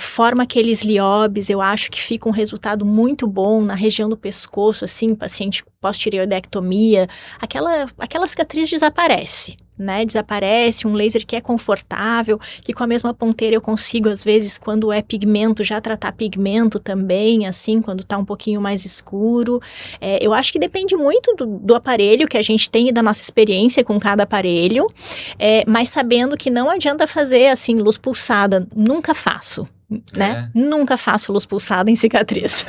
forma aqueles liobes, eu acho que fica um resultado muito bom na região do pescoço, assim, paciente pós-tireoidectomia, aquela cicatriz desaparece, né? Desaparece, um laser que é confortável, que com a mesma ponteira eu consigo, às vezes, quando é pigmento, já tratar pigmento também, assim, quando tá um pouquinho mais escuro. Eu acho que depende muito do aparelho que a gente tem e da nossa experiência com cada aparelho, mas sabendo que não adianta fazer, assim, luz pulsada, nunca faço, né? Nunca faço luz pulsada em cicatriz.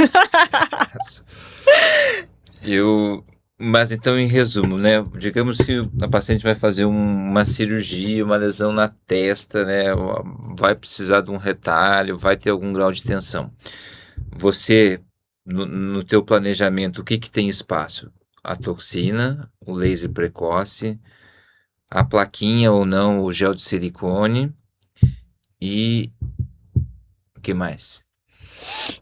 Mas então, em resumo, né? Digamos que a paciente vai fazer uma cirurgia, uma lesão na testa, né? Vai precisar de um retalho, vai ter algum grau de tensão. Você, no teu planejamento, o que que tem espaço? A toxina, o laser precoce, a plaquinha ou não, o gel de silicone e o que mais?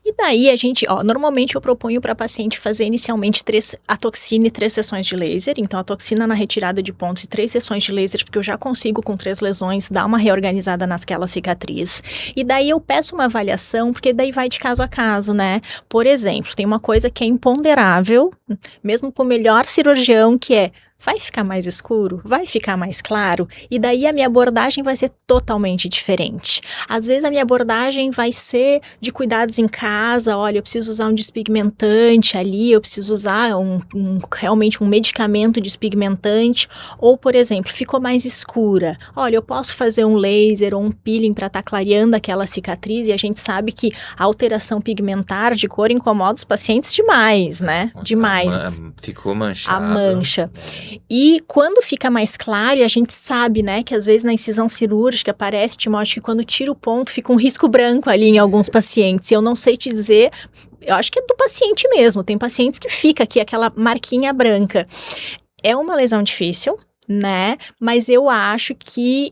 E daí a gente, normalmente eu proponho para paciente fazer inicialmente a toxina e 3 sessões de laser. Então, a toxina na retirada de pontos e 3 sessões de laser, porque eu já consigo, com 3 lesões, dar uma reorganizada naquela cicatriz. E daí eu peço uma avaliação, porque daí vai de caso a caso, né? Por exemplo, tem uma coisa que é imponderável, mesmo com o melhor cirurgião, que é: vai ficar mais escuro? Vai ficar mais claro? E daí a minha abordagem vai ser totalmente diferente. Às vezes a minha abordagem vai ser de cuidados em casa. Olha, eu preciso usar um despigmentante ali, eu preciso usar realmente um medicamento despigmentante. Ou, por exemplo, ficou mais escura. Olha, eu posso fazer um laser ou um peeling para estar clareando aquela cicatriz, e a gente sabe que a alteração pigmentar de cor incomoda os pacientes demais, né? Demais. Ficou A manchado. mancha. E quando fica mais claro, e a gente sabe, né, que às vezes na incisão cirúrgica aparece, Timóteo, que quando tira o ponto fica um risco branco ali em alguns pacientes. E eu não sei te dizer, eu acho que é do paciente mesmo. Tem pacientes que fica aqui aquela marquinha branca. É uma lesão difícil, né? Mas eu acho que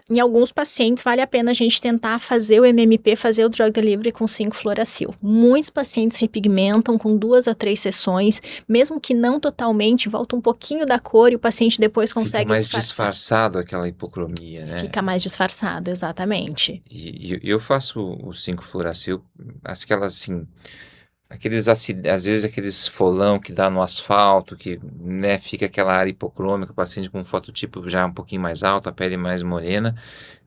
em alguns pacientes vale a pena a gente tentar fazer o MMP, fazer o drug delivery com 5-fluoracil. Muitos pacientes repigmentam com 2 a 3 sessões, mesmo que não totalmente, volta um pouquinho da cor e o paciente depois consegue Fica mais disfarçar. disfarçado aquela hipocromia, né? Fica mais disfarçado, exatamente. E eu faço o 5-fluoracil, aquelas assim, às vezes aqueles folão que dá no asfalto, que, né, fica aquela área hipocrômica, o paciente com um fototipo já um pouquinho mais alto, a pele mais morena.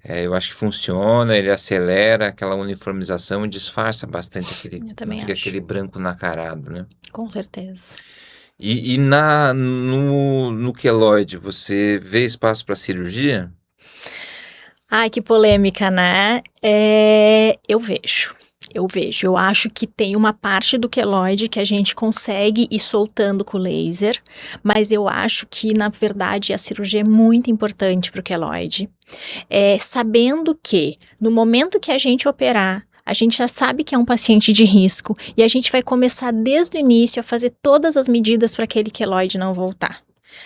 Eu acho que funciona, ele acelera aquela uniformização e disfarça bastante Eu não também fica acho. aquele branco nacarado, né? Com certeza. E no queloide, você vê espaço para cirurgia? Ai, que polêmica, né? Eu vejo. Eu acho que tem uma parte do queloide que a gente consegue ir soltando com o laser, mas eu acho que, na verdade, a cirurgia é muito importante para o queloide. Sabendo que, no momento que a gente operar, a gente já sabe que é um paciente de risco e a gente vai começar desde o início a fazer todas as medidas para aquele queloide não voltar,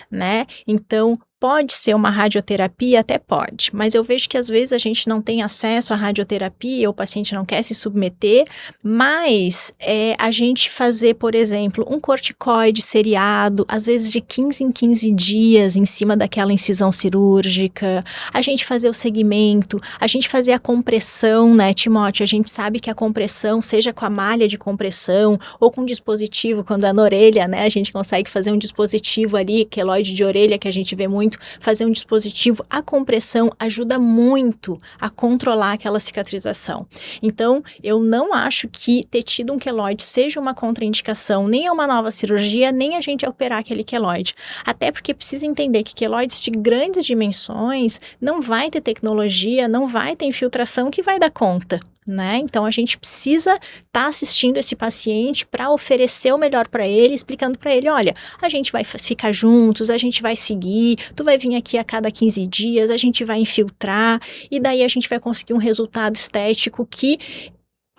né? Então, pode ser uma radioterapia? Até pode, mas eu vejo que às vezes a gente não tem acesso à radioterapia, o paciente não quer se submeter, mas a gente fazer, por exemplo, um corticoide seriado, às vezes de 15 em 15 dias, em cima daquela incisão cirúrgica, a gente fazer o segmento, a gente fazer a compressão, né, Timóteo? A gente sabe que a compressão, seja com a malha de compressão ou com um dispositivo, quando é na orelha, né, a gente consegue fazer um dispositivo ali, queloide de orelha, que a gente vê muito, fazer um dispositivo, a compressão ajuda muito a controlar aquela cicatrização. Então, eu não acho que ter tido um queloide seja uma contraindicação, nem é uma nova cirurgia, nem a gente operar aquele queloide. Até porque precisa entender que queloides de grandes dimensões não vai ter tecnologia, não vai ter infiltração que vai dar conta, né? Então a gente precisa estar assistindo esse paciente para oferecer o melhor para ele, explicando para ele: olha, a gente vai ficar juntos, a gente vai seguir, tu vai vir aqui a cada 15 dias, a gente vai infiltrar, e daí a gente vai conseguir um resultado estético que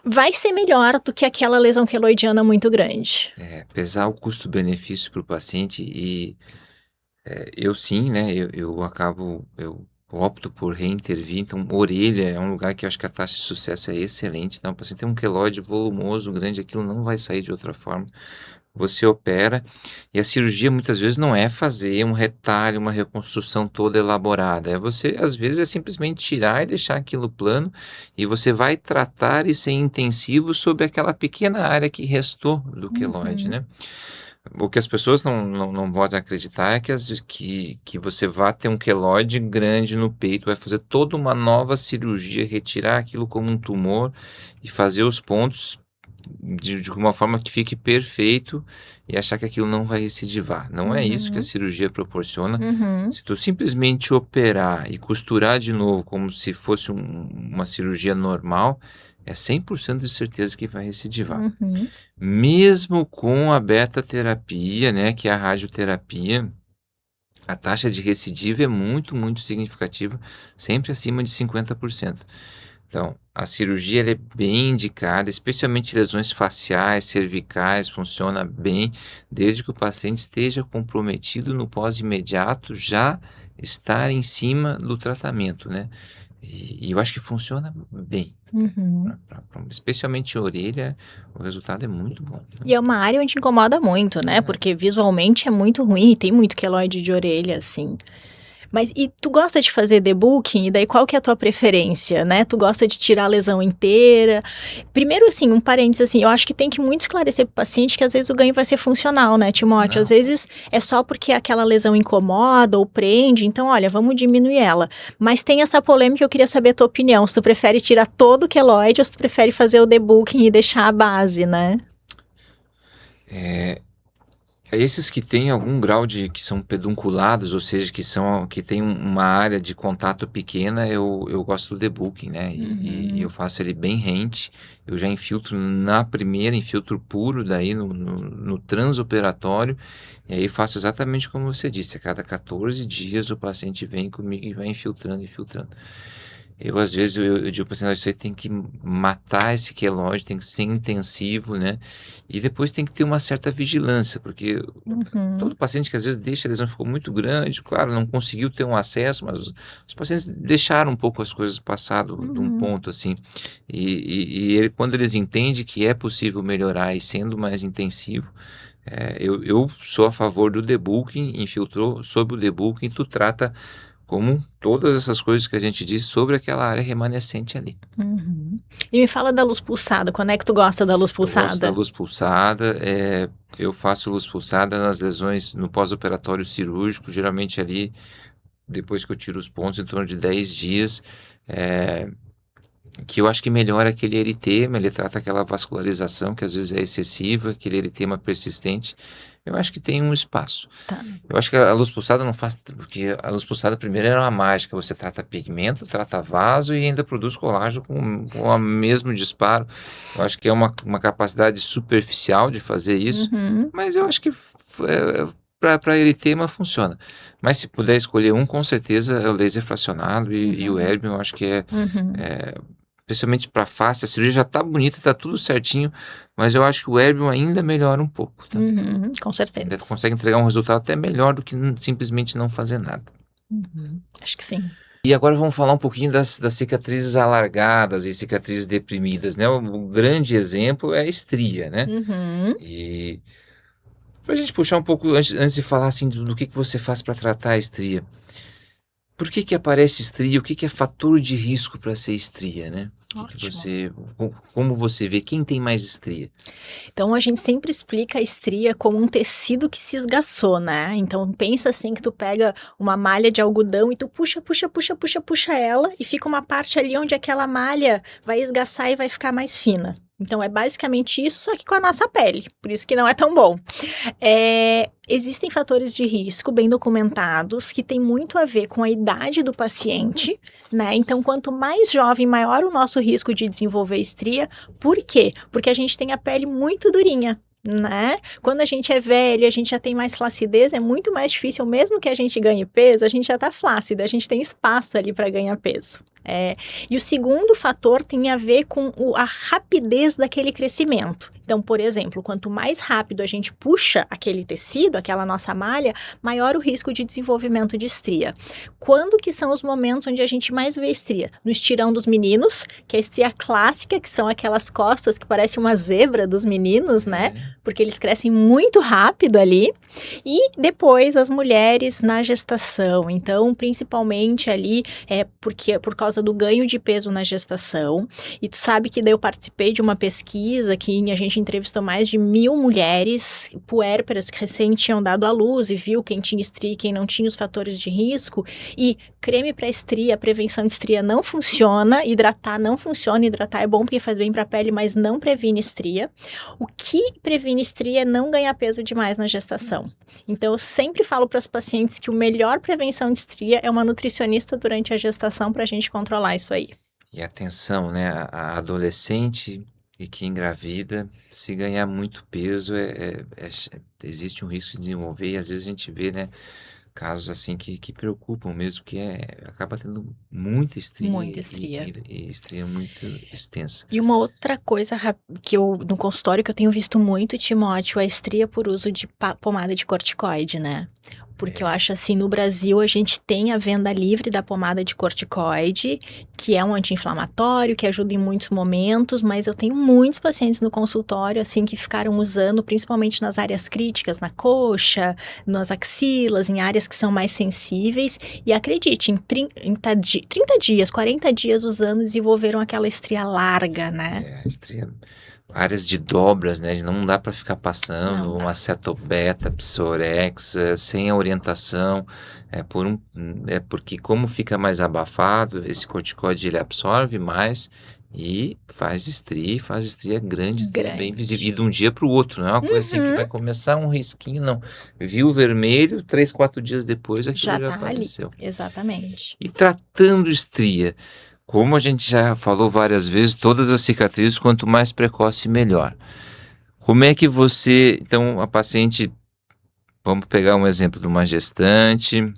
vai ser melhor do que aquela lesão queloidiana muito grande. Pesar o custo-benefício para o paciente eu sim, né, eu opto por reintervir, então orelha é um lugar que eu acho que a taxa de sucesso é excelente, então o paciente tem um queloide volumoso, grande, aquilo não vai sair de outra forma, você opera, e a cirurgia muitas vezes não é fazer um retalho, uma reconstrução toda elaborada, você às vezes é simplesmente tirar e deixar aquilo plano, e você vai tratar e ser intensivo sobre aquela pequena área que restou do queloide, né? O que as pessoas não podem acreditar é que você vai ter um queloide grande no peito, vai fazer toda uma nova cirurgia, retirar aquilo como um tumor e fazer os pontos de uma forma que fique perfeito e achar que aquilo não vai recidivar. Não é isso que a cirurgia proporciona. Se tu simplesmente operar e costurar de novo como se fosse uma cirurgia normal, é 100% de certeza que vai recidivar. Uhum. Mesmo com a beta-terapia, né, que é a radioterapia, a taxa de recidiva é muito, muito significativa, sempre acima de 50%. Então, a cirurgia ela é bem indicada, especialmente lesões faciais, cervicais, funciona bem, desde que o paciente esteja comprometido no pós-imediato, já estar em cima do tratamento, né? E eu acho que funciona bem. Uhum. Especialmente orelha, o resultado é muito bom. E é uma área onde incomoda muito, né? Porque visualmente é muito ruim e tem muito queloide de orelha, assim. Mas e tu gosta de fazer debooking? E daí qual que é a tua preferência, né? Tu gosta de tirar a lesão inteira? Primeiro, assim, um parênteses, assim, eu acho que tem que muito esclarecer pro paciente que às vezes o ganho vai ser funcional, né, Timóteo? Às Não. vezes é só porque aquela lesão incomoda ou prende, então, olha, vamos diminuir ela. Mas tem essa polêmica, eu queria saber a tua opinião. Se tu prefere tirar todo o queloide ou se tu prefere fazer o debooking e deixar a base, né? Esses que têm algum grau de que são pedunculados, ou seja, que tem uma área de contato pequena, eu gosto do debooking, né? E eu faço ele bem rente. Eu já infiltro na primeira, infiltro puro daí no transoperatório. E aí faço exatamente como você disse. A cada 14 dias o paciente vem comigo e vai infiltrando, infiltrando. Às vezes, eu digo para o paciente, você tem que matar esse queloide, tem que ser intensivo, né? E depois tem que ter uma certa vigilância, porque Uhum. todo paciente que às vezes deixa a lesão ficou muito grande, claro, não conseguiu ter um acesso, mas os pacientes deixaram um pouco as coisas passar de um Uhum. ponto assim. Quando eles entendem que é possível melhorar e sendo mais intensivo, eu sou a favor do debooking, infiltrou sobre o debooking, tu trata como todas essas coisas que a gente disse sobre aquela área remanescente ali. Uhum. E me fala da luz pulsada, quando é que tu gosta da luz Eu gosto da pulsada? luz pulsada, eu faço luz pulsada nas lesões no pós-operatório cirúrgico, geralmente ali, depois que eu tiro os pontos, em torno de 10 dias, é, que eu acho que melhora aquele eritema, ele trata aquela vascularização que às vezes é excessiva, aquele eritema persistente. Eu acho que tem um espaço. Tá. Eu acho que a luz pulsada não faz, porque a luz pulsada primeiro era uma mágica, você trata pigmento, trata vaso e ainda produz colágeno com o mesmo disparo. Eu acho que é uma capacidade superficial de fazer isso, Uhum. mas eu acho que para eritema funciona. Mas se puder escolher um, com certeza é o laser fracionado e o Uhum. Erbium, eu acho que Uhum. especialmente para face, a cirurgia já tá bonita, tá tudo certinho, mas eu acho que o Erbium ainda melhora um pouco, tá? Uhum. Com Ainda certeza. consegue entregar um resultado até melhor do que simplesmente não fazer nada. Uhum. Acho que sim. E agora vamos falar um pouquinho das cicatrizes alargadas e cicatrizes deprimidas, né? O grande exemplo é a estria, né? Uhum. E para a gente puxar um pouco, antes de falar assim do que você faz para tratar a estria, por que aparece estria? O que é fator de risco para ser estria, né? Ótimo. Como você vê, quem tem mais estria? Então a gente sempre explica a estria como um tecido que se esgaçou, né? Então pensa assim que tu pega uma malha de algodão e tu puxa, puxa, puxa, puxa, puxa ela e fica uma parte ali onde aquela malha vai esgaçar e vai ficar mais fina. Então é basicamente isso, só que com a nossa pele. Por isso que não é tão bom. Existem fatores de risco bem documentados que tem muito a ver com a idade do paciente, né? Então, quanto mais jovem, maior o nosso risco de desenvolver estria. Por quê? Porque a gente tem a pele muito durinha. Né? Quando a gente é velho, a gente já tem mais flacidez, é muito mais difícil, mesmo que a gente ganhe peso, a gente já tá flácido, a gente tem espaço ali para ganhar peso. E o segundo fator tem a ver com a rapidez daquele crescimento. Então, por exemplo, quanto mais rápido a gente puxa aquele tecido, aquela nossa malha, maior o risco de desenvolvimento de estria. Quando que são os momentos onde a gente mais vê estria? No estirão dos meninos, que é a estria clássica, que são aquelas costas que parecem uma zebra dos meninos, né? Porque eles crescem muito rápido ali. E depois as mulheres na gestação. Então, principalmente ali, por causa do ganho de peso na gestação. E tu sabe que daí eu participei de uma pesquisa que a gente entrevistou mais de 1.000 mulheres puérperas que recém tinham dado à luz e viu quem tinha estria e quem não tinha os fatores de risco. E creme para estria, prevenção de estria não funciona, hidratar não funciona, hidratar é bom porque faz bem para a pele, mas não previne estria. O que previne estria é não ganhar peso demais na gestação. Então eu sempre falo para as pacientes que a melhor prevenção de estria é uma nutricionista durante a gestação para a gente controlar isso aí. E atenção, né? A adolescente e que engravida, se ganhar muito peso, existe um risco de desenvolver, e às vezes a gente vê, né, casos assim que preocupam mesmo, que acaba tendo muita Muita estria estria. e estria muito extensa. E uma outra coisa que eu, no consultório, que eu tenho visto muito, Timóteo, é a estria por uso de pomada de corticoide, né? Porque eu acho assim, no Brasil a gente tem a venda livre da pomada de corticoide, que é um anti-inflamatório, que ajuda em muitos momentos, mas eu tenho muitos pacientes no consultório, assim, que ficaram usando, principalmente nas áreas críticas, na coxa, nas axilas, em áreas que são mais sensíveis, e acredite, em 30 dias, 40 dias usando, desenvolveram aquela estria larga, né? Estria, áreas de dobras, né? Não dá para ficar Não passando um dá. acetobeta, psorex, sem a orientação. É porque como fica mais abafado, esse corticoide ele absorve mais e faz estria grande, estria bem visível. E de um dia para o outro, não é uma coisa assim que vai começar um risquinho, não. Viu o vermelho, 3, 4 dias depois aquilo Já já tá ali, apareceu. exatamente. E tratando estria, como a gente já falou várias vezes, todas as cicatrizes, quanto mais precoce, melhor. Como é que você. Então, a paciente. Vamos pegar um exemplo de uma gestante.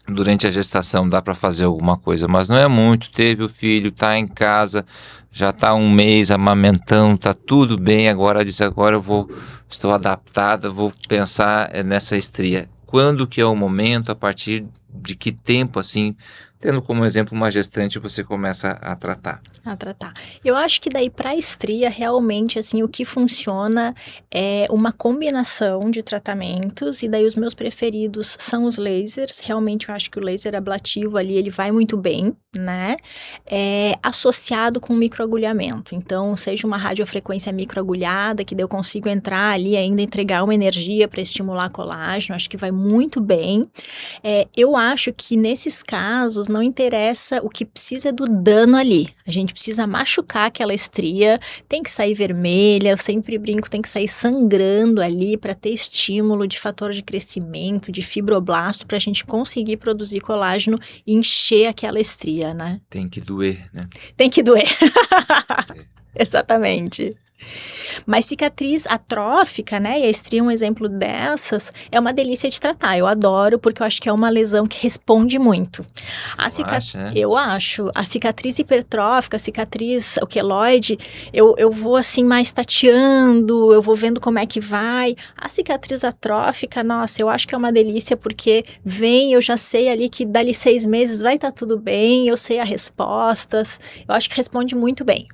Durante a gestação dá para fazer alguma coisa, mas não é muito. Teve o filho, está em casa, já está um mês amamentando, está tudo bem. Agora diz: agora estou adaptada, vou pensar nessa estria. Quando que é o momento? A partir de que tempo, assim, tendo como exemplo uma gestante, você começa a tratar? A tratar. Eu acho que daí para estria, realmente, assim, o que funciona é uma combinação de tratamentos, e daí os meus preferidos são os lasers. Realmente eu acho que o laser ablativo ali, ele vai muito bem, né? Associado com microagulhamento. Então, seja uma radiofrequência microagulhada, que daí eu consigo entrar ali ainda, entregar uma energia para estimular colágeno, acho que vai muito bem. Eu acho que nesses casos não interessa, o que precisa é do dano ali. A gente precisa machucar aquela estria, tem que sair vermelha, eu sempre brinco, tem que sair sangrando ali para ter estímulo de fator de crescimento, de fibroblasto, para a gente conseguir produzir colágeno e encher aquela estria, né? Tem que doer, né? Tem que doer. Exatamente. Mas cicatriz atrófica, né, e a estria é um exemplo dessas, é uma delícia de tratar. Eu adoro, porque eu acho que é uma lesão que responde muito. Acha, né? Eu acho. A cicatriz hipertrófica, a cicatriz, o queloide, eu vou assim mais tateando, eu vou vendo como é que vai. A cicatriz atrófica, nossa, eu acho que é uma delícia, porque vem, eu já sei ali que dali 6 meses vai estar tudo bem, eu sei as respostas. Eu acho que responde muito bem.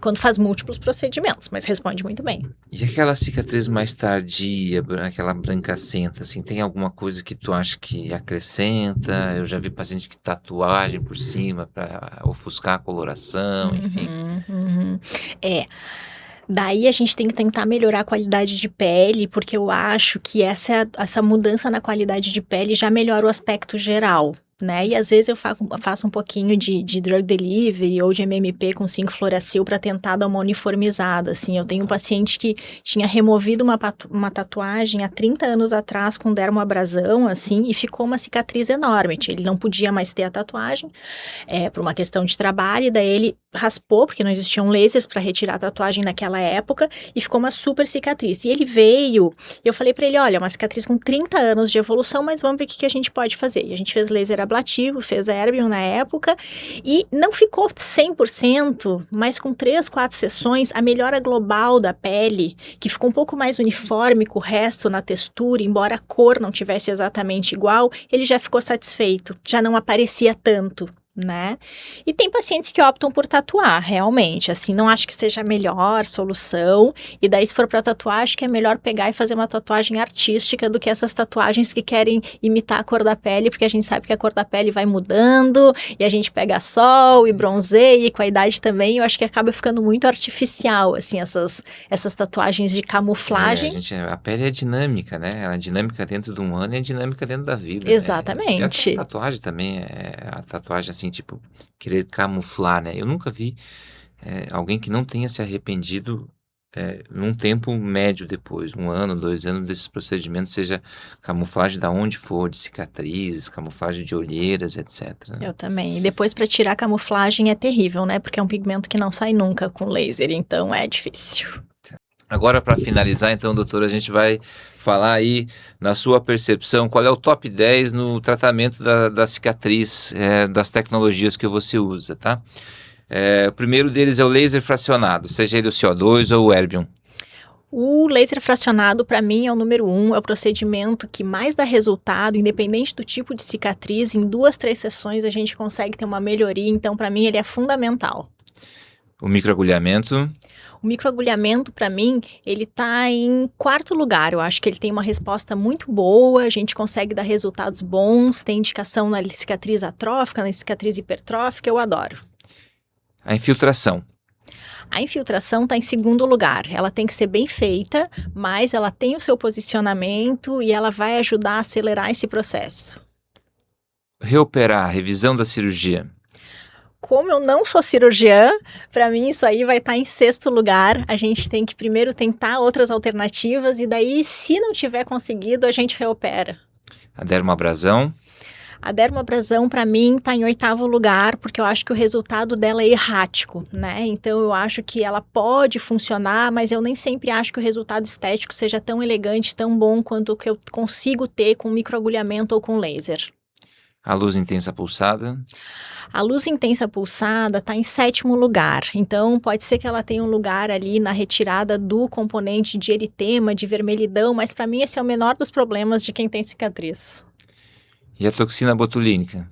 Quando faz múltiplos procedimentos, mas responde muito bem. E aquela cicatriz mais tardia, aquela brancacenta, assim, tem alguma coisa que tu acha que acrescenta? Eu já vi paciente que tatuagem por cima para ofuscar a coloração, enfim. Uhum. Daí a gente tem que tentar melhorar a qualidade de pele, porque eu acho que essa mudança na qualidade de pele já melhora o aspecto geral, né? E às vezes eu faço um pouquinho de drug delivery ou de MMP com 5-fluoracil para tentar dar uma uniformizada, assim. Eu tenho um paciente que tinha removido uma tatuagem há 30 anos atrás com dermoabrasão, assim, e ficou uma cicatriz enorme. Ele não podia mais ter a tatuagem, por uma questão de trabalho, e daí ele raspou, porque não existiam lasers para retirar a tatuagem naquela época, e ficou uma super cicatriz. E ele veio, eu falei para ele, olha, uma cicatriz com 30 anos de evolução, mas vamos ver o que a gente pode fazer. E a gente fez laser ablativo, fez Erbium na época, e não ficou 100%, mas com 3, 4 sessões, a melhora global da pele, que ficou um pouco mais uniforme com o resto na textura, embora a cor não tivesse exatamente igual, ele já ficou satisfeito, já não aparecia tanto, né? E tem pacientes que optam por tatuar, realmente, assim, não acho que seja a melhor solução, e daí se for para tatuar, acho que é melhor pegar e fazer uma tatuagem artística do que essas tatuagens que querem imitar a cor da pele, porque a gente sabe que a cor da pele vai mudando, e a gente pega sol e bronzeia, e com a idade também, eu acho que acaba ficando muito artificial, assim, essas tatuagens de camuflagem. A pele é dinâmica, né? Ela é dinâmica dentro de um ano e é dinâmica dentro da vida, Exatamente. Né? E a tatuagem também, a tatuagem assim, tipo, querer camuflar, né? Eu nunca vi alguém que não tenha se arrependido num tempo médio depois, 1 ano, 2 anos desses procedimentos, seja camuflagem da onde for, de cicatrizes, camuflagem de olheiras, etc. né? Eu também. E depois para tirar a camuflagem é terrível, né? Porque é um pigmento que não sai nunca com laser, então é difícil. Agora, para finalizar, então, doutor, a gente vai falar aí, na sua percepção, qual é o top 10 no tratamento da cicatriz, das tecnologias que você usa, tá? O primeiro deles é o laser fracionado, seja ele o CO2 ou o Erbium. O laser fracionado, para mim, é o número 1, é o procedimento que mais dá resultado, independente do tipo de cicatriz. Em 2, 3 sessões a gente consegue ter uma melhoria, então, para mim, ele é fundamental. O microagulhamento, O microagulhamento, para mim, ele tá em 4º lugar. Eu acho que ele tem uma resposta muito boa, a gente consegue dar resultados bons, tem indicação na cicatriz atrófica, na cicatriz hipertrófica, eu adoro. a infiltração. A infiltração está em 2º lugar. Ela tem que ser bem feita, mas ela tem o seu posicionamento e ela vai ajudar a acelerar esse processo. Reoperar, revisão da cirurgia. Como eu não sou cirurgiã, para mim isso aí vai estar em 6º lugar. A gente tem que primeiro tentar outras alternativas e daí, se não tiver conseguido, a gente reopera. A dermoabrasão. A dermoabrasão, para mim, está em 8º lugar, porque eu acho que o resultado dela é errático, né? Então, eu acho que ela pode funcionar, mas eu nem sempre acho que o resultado estético seja tão elegante, tão bom quanto o que eu consigo ter com microagulhamento ou com laser. A luz intensa pulsada. A luz intensa pulsada está em 7º lugar, então pode ser que ela tenha um lugar ali na retirada do componente de eritema, de vermelhidão, mas para mim esse é o menor dos problemas de quem tem cicatriz. E a toxina botulínica.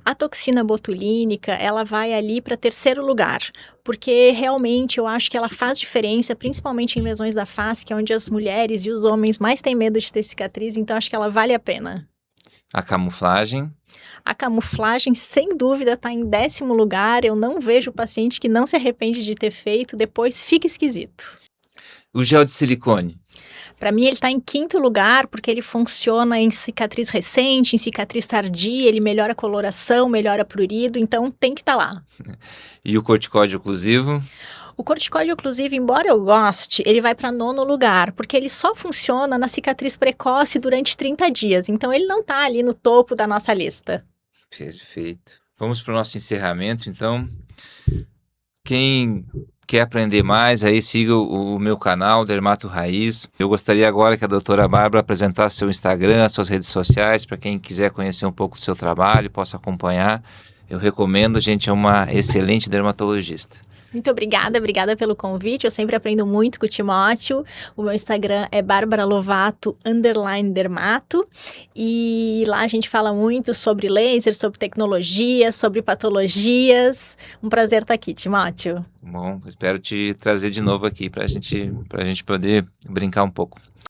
A toxina botulínica, ela vai ali para 3º lugar, porque realmente eu acho que ela faz diferença, principalmente em lesões da face, que é onde as mulheres e os homens mais têm medo de ter cicatriz, então acho que ela vale a pena. A camuflagem. A camuflagem, sem dúvida, está em 10º lugar. Eu não vejo paciente que não se arrepende de ter feito, depois fica esquisito. O gel de silicone. Para mim, ele está em 5º lugar, porque ele funciona em cicatriz recente, em cicatriz tardia, ele melhora a coloração, melhora prurido, então tem que estar lá. E o corticóide oclusivo. O corticóide oclusivo, embora eu goste, ele vai para 9º lugar, porque ele só funciona na cicatriz precoce durante 30 dias, então ele não está ali no topo da nossa lista. Perfeito. Vamos para o nosso encerramento, então. Quem quer aprender mais, aí siga o meu canal, Dermato Raiz. Eu gostaria agora que a doutora Bárbara apresentasse seu Instagram, suas redes sociais, para quem quiser conhecer um pouco do seu trabalho, possa acompanhar. Eu recomendo, a gente é uma excelente dermatologista. Muito obrigada pelo convite. Eu sempre aprendo muito com o Timóteo. O meu Instagram é @barbara_lovato_dermato. E lá a gente fala muito sobre laser, sobre tecnologia, sobre patologias. Um prazer estar aqui, Timóteo. Bom, espero te trazer de novo aqui para a gente poder brincar um pouco.